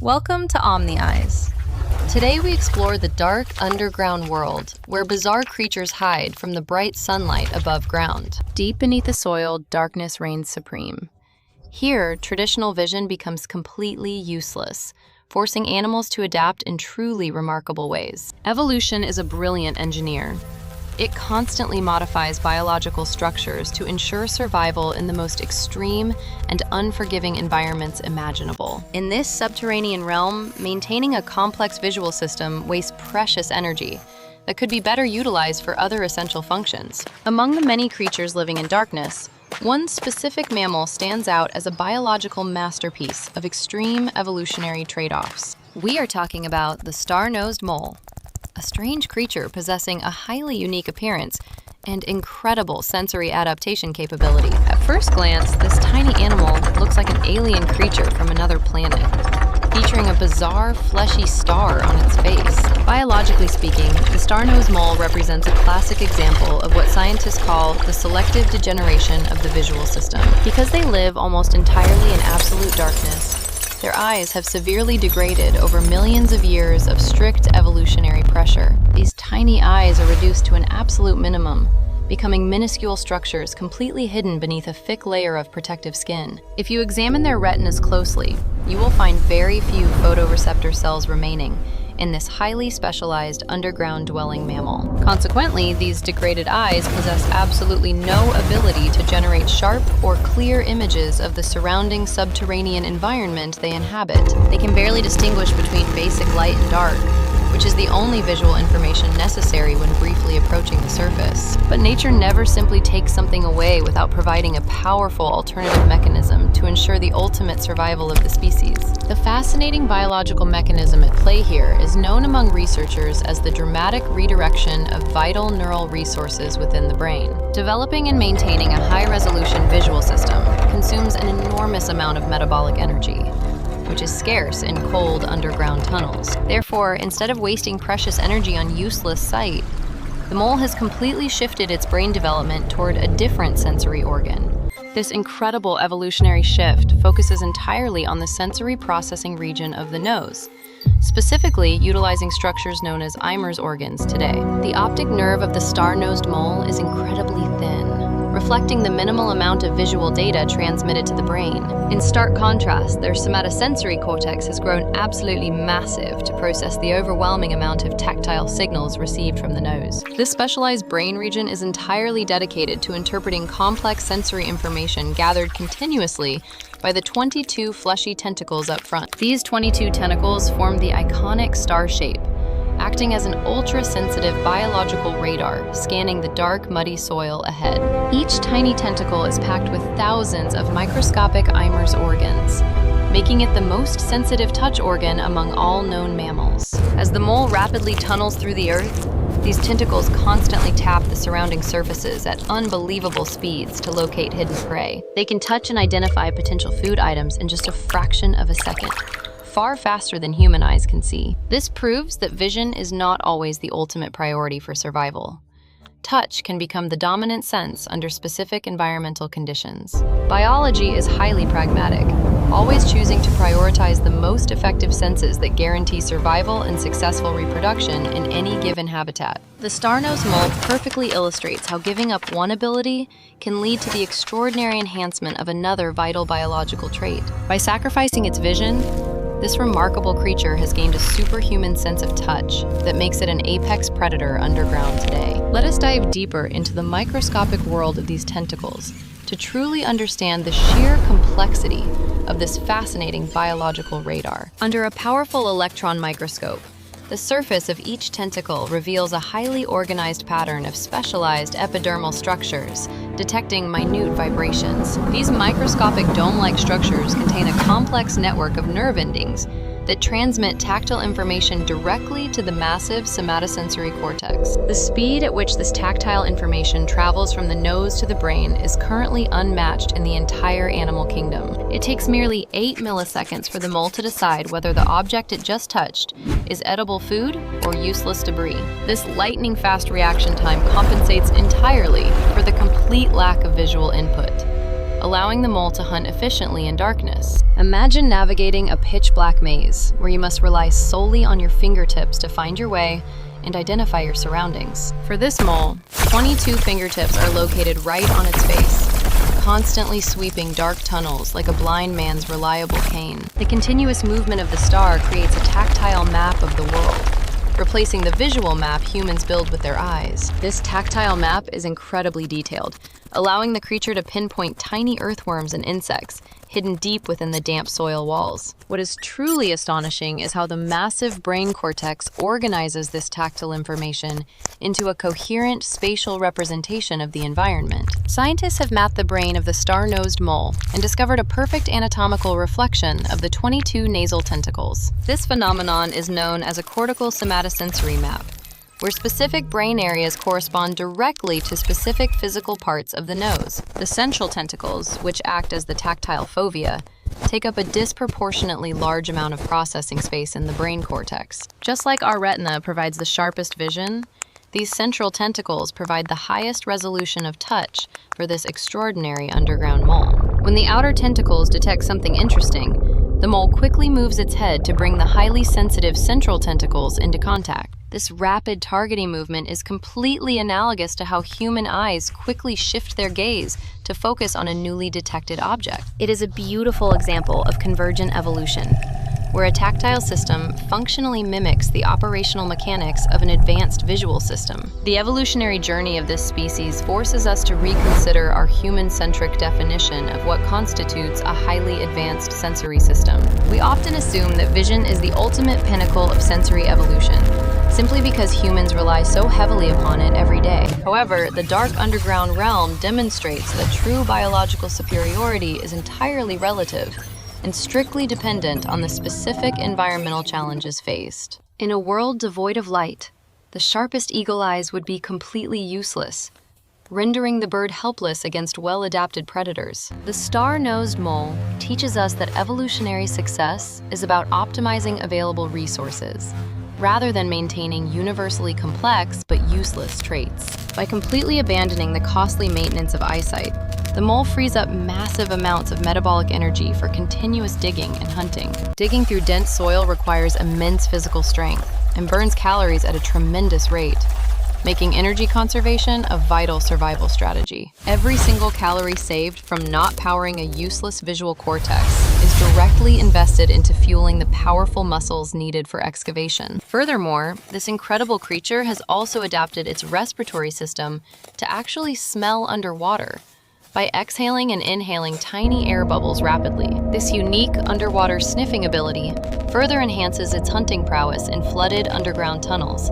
Welcome to Omni Eyes. Today we explore the dark underground world where bizarre creatures hide from the bright sunlight above ground. Deep beneath the soil, darkness reigns supreme. Here, traditional vision becomes completely useless, forcing animals to adapt in truly remarkable ways. Evolution is a brilliant engineer. It constantly modifies biological structures to ensure survival in the most extreme and unforgiving environments imaginable. In this subterranean realm, maintaining a complex visual system wastes precious energy that could be better utilized for other essential functions. Among the many creatures living in darkness, one specific mammal stands out as a biological masterpiece of extreme evolutionary trade-offs. We are talking about the star-nosed mole, a strange creature possessing a highly unique appearance and incredible sensory adaptation capability. At first glance, this tiny animal looks like an alien creature from another planet, featuring a bizarre, fleshy star on its face. Biologically speaking, the star-nosed mole represents a classic example of what scientists call the selective degeneration of the visual system. Because they live almost entirely in absolute darkness, their eyes have severely degraded over millions of years of strict evolutionary pressure. These tiny eyes are reduced to an absolute minimum, becoming minuscule structures completely hidden beneath a thick layer of protective skin. If you examine their retinas closely, you will find very few photoreceptor cells remaining in this highly specialized underground-dwelling mammal. Consequently, these degraded eyes possess absolutely no ability to generate sharp or clear images of the surrounding subterranean environment they inhabit. They can barely distinguish between basic light and dark, which is the only visual information necessary when briefly approaching the surface. But nature never simply takes something away without providing a powerful alternative mechanism to ensure the ultimate survival of the species. The fascinating biological mechanism at play here is known among researchers as the dramatic redirection of vital neural resources within the brain. Developing and maintaining a high-resolution visual system consumes an enormous amount of metabolic energy, which is scarce in cold underground tunnels. Therefore, instead of wasting precious energy on useless sight, the mole has completely shifted its brain development toward a different sensory organ. This incredible evolutionary shift focuses entirely on the sensory processing region of the nose, specifically utilizing structures known as Eimer's organs today. The optic nerve of the star-nosed mole is incredibly thin, reflecting the minimal amount of visual data transmitted to the brain. In stark contrast, their somatosensory cortex has grown absolutely massive to process the overwhelming amount of tactile signals received from the nose. This specialized brain region is entirely dedicated to interpreting complex sensory information gathered continuously by the 22 fleshy tentacles up front. These 22 tentacles form the iconic star shape, acting as an ultra-sensitive biological radar scanning the dark, muddy soil ahead. Each tiny tentacle is packed with thousands of microscopic Eimer's organs, making it the most sensitive touch organ among all known mammals. As the mole rapidly tunnels through the earth, these tentacles constantly tap the surrounding surfaces at unbelievable speeds to locate hidden prey. They can touch and identify potential food items in just a fraction of a second, far faster than human eyes can see. This proves that vision is not always the ultimate priority for survival. Touch can become the dominant sense under specific environmental conditions. Biology is highly pragmatic, always choosing to prioritize the most effective senses that guarantee survival and successful reproduction in any given habitat. The star-nosed mole perfectly illustrates how giving up one ability can lead to the extraordinary enhancement of another vital biological trait. By sacrificing its vision, this remarkable creature has gained a superhuman sense of touch that makes it an apex predator underground today. Let us dive deeper into the microscopic world of these tentacles to truly understand the sheer complexity of this fascinating biological radar. Under a powerful electron microscope, the surface of each tentacle reveals a highly organized pattern of specialized epidermal structures, detecting minute vibrations. These microscopic dome-like structures contain a complex network of nerve endings that transmit tactile information directly to the massive somatosensory cortex. The speed at which this tactile information travels from the nose to the brain is currently unmatched in the entire animal kingdom. It takes merely 8 milliseconds for the mole to decide whether the object it just touched is edible food or useless debris. This lightning-fast reaction time compensates entirely for the complete lack of visual input, allowing the mole to hunt efficiently in darkness. Imagine navigating a pitch-black maze, where you must rely solely on your fingertips to find your way and identify your surroundings. For this mole, 22 fingertips are located right on its face, constantly sweeping dark tunnels like a blind man's reliable cane. The continuous movement of the star creates a tactile map of the world, replacing the visual map humans build with their eyes. This tactile map is incredibly detailed, allowing the creature to pinpoint tiny earthworms and insects hidden deep within the damp soil walls. What is truly astonishing is how the massive brain cortex organizes this tactile information into a coherent spatial representation of the environment. Scientists have mapped the brain of the star-nosed mole and discovered a perfect anatomical reflection of the 22 nasal tentacles. This phenomenon is known as a cortical somatosensory map, where specific brain areas correspond directly to specific physical parts of the nose. The central tentacles, which act as the tactile fovea, take up a disproportionately large amount of processing space in the brain cortex. Just like our retina provides the sharpest vision, these central tentacles provide the highest resolution of touch for this extraordinary underground mole. When the outer tentacles detect something interesting, the mole quickly moves its head to bring the highly sensitive central tentacles into contact. This rapid targeting movement is completely analogous to how human eyes quickly shift their gaze to focus on a newly detected object. It is a beautiful example of convergent evolution, where a tactile system functionally mimics the operational mechanics of an advanced visual system. The evolutionary journey of this species forces us to reconsider our human-centric definition of what constitutes a highly advanced sensory system. We often assume that vision is the ultimate pinnacle of sensory evolution, simply because humans rely so heavily upon it every day. However, the dark underground realm demonstrates that true biological superiority is entirely relative and strictly dependent on the specific environmental challenges faced. In a world devoid of light, the sharpest eagle eyes would be completely useless, rendering the bird helpless against well-adapted predators. The star-nosed mole teaches us that evolutionary success is about optimizing available resources, rather than maintaining universally complex but useless traits. By completely abandoning the costly maintenance of eyesight, the mole frees up massive amounts of metabolic energy for continuous digging and hunting. Digging through dense soil requires immense physical strength and burns calories at a tremendous rate, making energy conservation a vital survival strategy. Every single calorie saved from not powering a useless visual cortex is directly invested into fueling the powerful muscles needed for excavation. Furthermore, this incredible creature has also adapted its respiratory system to actually smell underwater by exhaling and inhaling tiny air bubbles rapidly. This unique underwater sniffing ability further enhances its hunting prowess in flooded underground tunnels,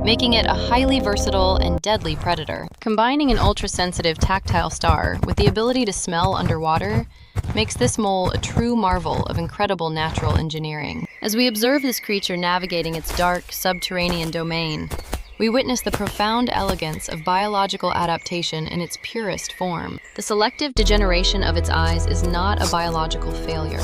making it a highly versatile and deadly predator. Combining an ultra-sensitive tactile star with the ability to smell underwater makes this mole a true marvel of incredible natural engineering. As we observe this creature navigating its dark, subterranean domain, we witness the profound elegance of biological adaptation in its purest form. The selective degeneration of its eyes is not a biological failure,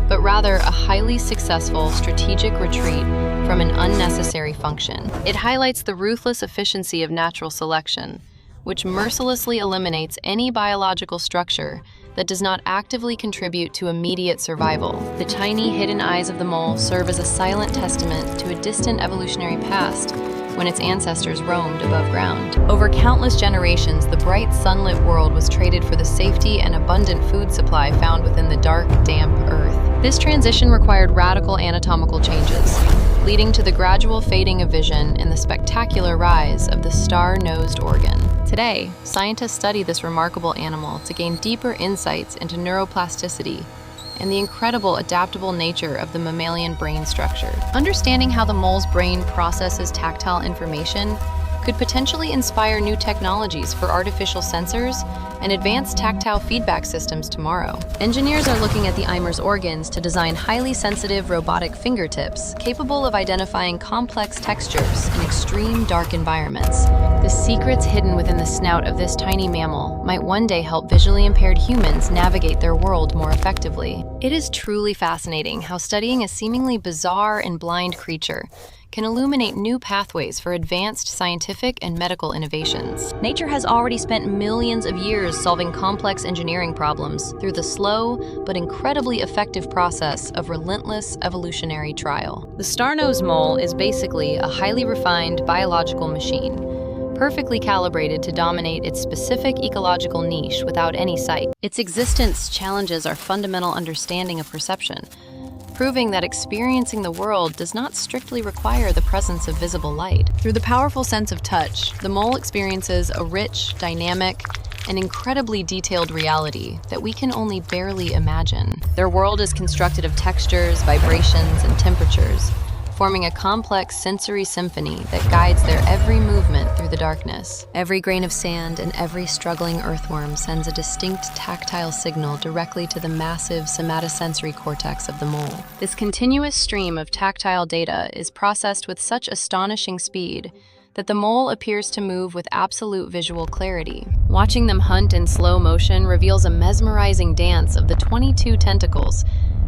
but rather a highly successful strategic retreat from an unnecessary function. It highlights the ruthless efficiency of natural selection, which mercilessly eliminates any biological structure that does not actively contribute to immediate survival. The tiny hidden eyes of the mole serve as a silent testament to a distant evolutionary past when its ancestors roamed above ground. Over countless generations, the bright sunlit world was traded for the safety and abundant food supply found within the dark, damp earth. This transition required radical anatomical changes, leading to the gradual fading of vision and the spectacular rise of the star-nosed organ. Today, scientists study this remarkable animal to gain deeper insights into neuroplasticity and the incredible adaptable nature of the mammalian brain structure. Understanding how the mole's brain processes tactile information could potentially inspire new technologies for artificial sensors and advanced tactile feedback systems tomorrow. Engineers are looking at the Eimer's organs to design highly sensitive robotic fingertips capable of identifying complex textures in extreme dark environments. The secrets hidden within the snout of this tiny mammal might one day help visually impaired humans navigate their world more effectively. It is truly fascinating how studying a seemingly bizarre and blind creature can illuminate new pathways for advanced scientific and medical innovations. Nature has already spent millions of years creatures solving complex engineering problems through the slow but incredibly effective process of relentless evolutionary trial. The star-nosed mole is basically a highly refined biological machine, perfectly calibrated to dominate its specific ecological niche without any sight. Its existence challenges our fundamental understanding of perception, proving that experiencing the world does not strictly require the presence of visible light. Through the powerful sense of touch, the mole experiences a rich, dynamic, and incredibly detailed reality that we can only barely imagine. Their world is constructed of textures, vibrations, and temperatures, forming a complex sensory symphony that guides their every movement through the darkness. Every grain of sand and every struggling earthworm sends a distinct tactile signal directly to the massive somatosensory cortex of the mole. This continuous stream of tactile data is processed with such astonishing speed that the mole appears to move with absolute visual clarity. Watching them hunt in slow motion reveals a mesmerizing dance of the 22 tentacles,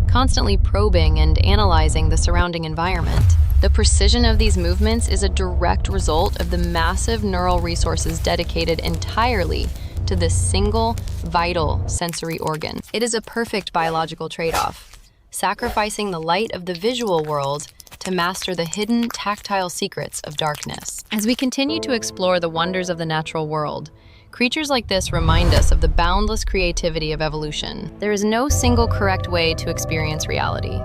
constantly probing and analyzing the surrounding environment. The precision of these movements is a direct result of the massive neural resources dedicated entirely to this single, vital sensory organ. It is a perfect biological trade-off, sacrificing the light of the visual world to master the hidden tactile secrets of darkness. As we continue to explore the wonders of the natural world, creatures like this remind us of the boundless creativity of evolution. There is no single correct way to experience reality.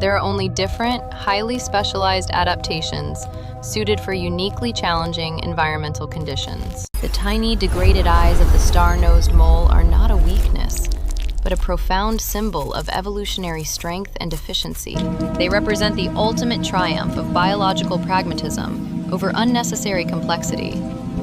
There are only different, highly specialized adaptations suited for uniquely challenging environmental conditions. The tiny, degraded eyes of the star-nosed mole are not a weakness, but a profound symbol of evolutionary strength and efficiency. They represent the ultimate triumph of biological pragmatism over unnecessary complexity,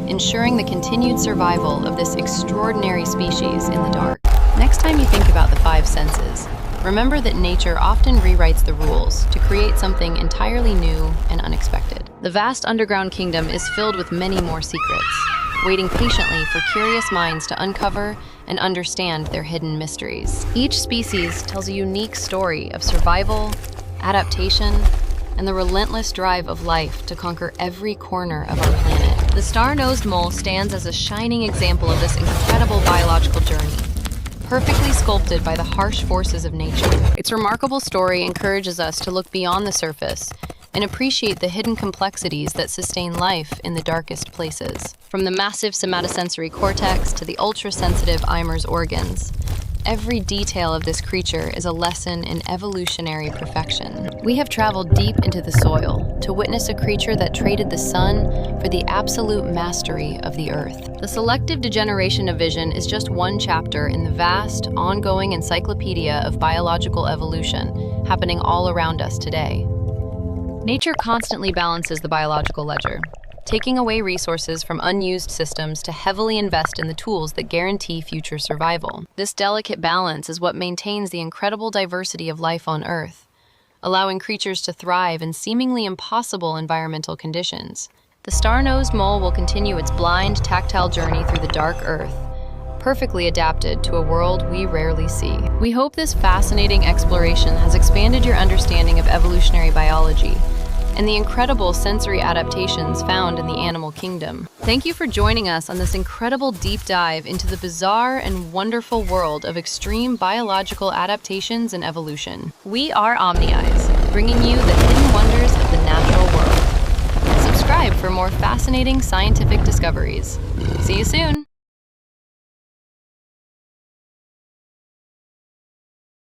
ensuring the continued survival of this extraordinary species in the dark. Next time you think about the five senses, remember that nature often rewrites the rules to create something entirely new and unexpected. The vast underground kingdom is filled with many more secrets, waiting patiently for curious minds to uncover and understand their hidden mysteries. Each species tells a unique story of survival, adaptation, and the relentless drive of life to conquer every corner of our planet. The star-nosed mole stands as a shining example of this incredible biological journey, perfectly sculpted by the harsh forces of nature. Its remarkable story encourages us to look beyond the surface and appreciate the hidden complexities that sustain life in the darkest places. From the massive somatosensory cortex to the ultra-sensitive Eimer's organs, every detail of this creature is a lesson in evolutionary perfection. We have traveled deep into the soil to witness a creature that traded the sun for the absolute mastery of the earth. The selective degeneration of vision is just one chapter in the vast, ongoing encyclopedia of biological evolution happening all around us today. Nature constantly balances the biological ledger, taking away resources from unused systems to heavily invest in the tools that guarantee future survival. This delicate balance is what maintains the incredible diversity of life on Earth, allowing creatures to thrive in seemingly impossible environmental conditions. The star-nosed mole will continue its blind, tactile journey through the dark Earth, perfectly adapted to a world we rarely see. We hope this fascinating exploration has expanded your understanding of evolutionary biology and the incredible sensory adaptations found in the animal kingdom. Thank you for joining us on this incredible deep dive into the bizarre and wonderful world of extreme biological adaptations and evolution. We are Omni, bringing you the hidden wonders of the natural world. Subscribe for more fascinating scientific discoveries. See you soon!